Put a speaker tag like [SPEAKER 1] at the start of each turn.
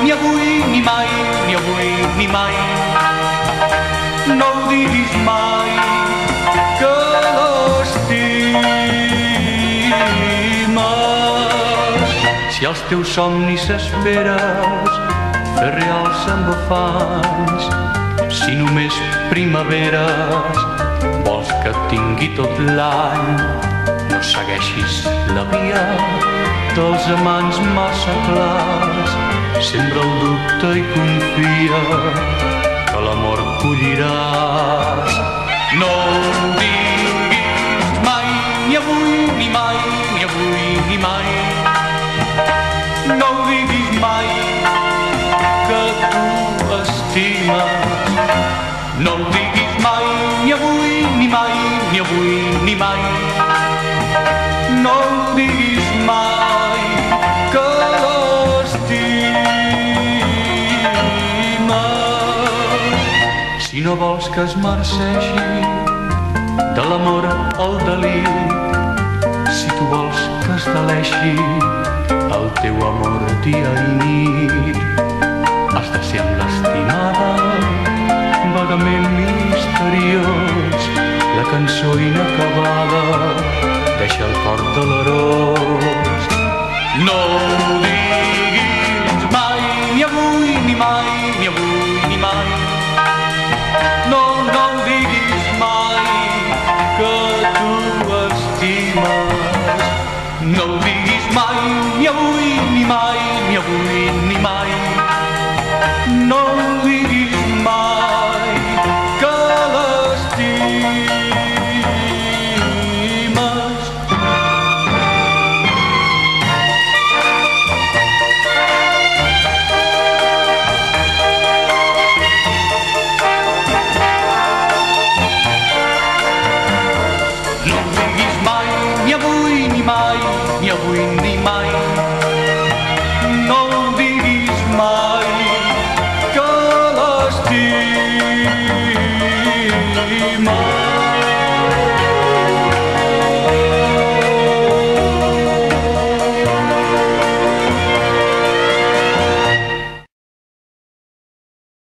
[SPEAKER 1] ni avui ni mai, ni avui ni mai. No ho diguis mai, que l'estimes. Si als teus somnis esperes fer reals amb afans, si només primaveres vols que tingui tot l'any, no segueixis la via dels amants massa clars. Sembra el dubte i confia que l'amor colliràs. No ho diguis mai, ni avui ni mai, ni avui ni mai. No ho diguis mai, que tu estimes. No ho diguis mai, ni avui ni mai, ni avui ni mai. No ho diguis mai, que l'estimes. Si no vols que es marceixi de l'amor al deliri, si tu vols que es deleixi el teu amor dia i nit, has de ser amb l'estimada, vagament misteriós, la cançó inacabada deixa el cor dolorós. No ho diguis mai, ni avui ni mai, ni avui ni mai. No, no ho diguis mai, que tu estimes. No ho diguis mai, ni avui ni mai, ni avui ni mai. No ho diguis mai, que l'estimes. No ho diguis mai, ni avui ni mai, ni avui ni